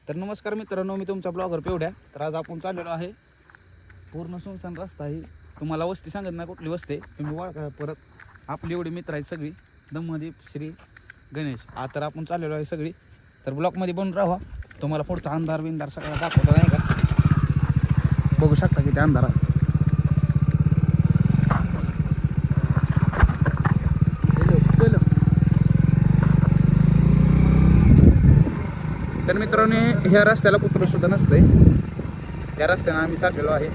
तर नमस्कार मित्रांनो, मी तुमचा ब्लॉगर पेवड्या. तर आज आपण चाललेलो आहे पूर्ण सुनसान रस्ता आहे. तुम्हाला वस्ती सांगत नाही कुठली वस्ती आहे, तुम्ही ओळखा. परत आपली एवढी मित्र आहेत सगळी, दमदीप, श्री, गणेश. तर आपण चाललेलो आहे सगळी. तर ब्लॉकमध्ये बनून राहा, तुम्हाला पुढचा अंधार बिंदार सगळा दाखवतो नाही का. बघू शकता किती अंधार आहे. तर मित्रांनो, ह्या रस्त्याला कुत्र सुद्धा नसतंय. त्या रस्त्याने आम्ही चाललेलो आहे.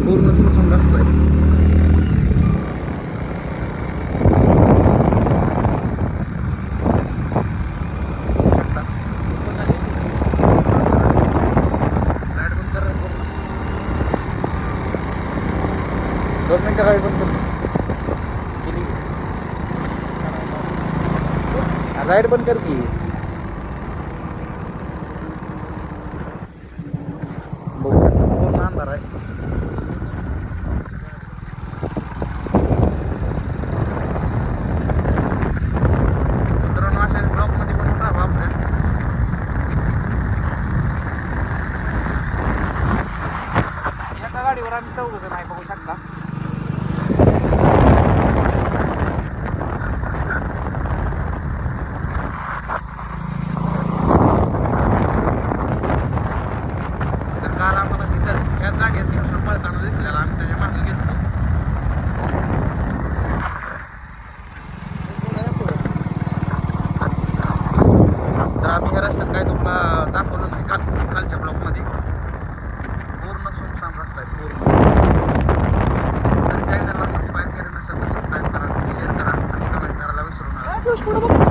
पूर्ण सुनसान रस्ता आहे. दोन मिनिटं गाडी बंद कर. लाईट बंद कर की. बघू शकता पूर्ण अंधार आहे. मित्रांनो, अशा ब्लॉकमध्ये बनवून राहा आपल्या. एका गाडीवर आम्ही चौघजण आहे, बघू शकता. काल आम्हाला तिथं या जागेत सांभाळताना दिसलेला, आम्ही त्याच्या मागे घेतलो. तर आम्ही ह्या रस्त्यात काय तुम्हाला दाखवलं नाही कालच्या ब्लॉकमध्ये. पूर्ण सुनसान रस्ता आहे पूर्ण. तर चॅनलला सबस्क्राईब केलं नसेल तर सबस्क्राईब करा, शेअर करा आणि कमेंट करायला विसरू नका.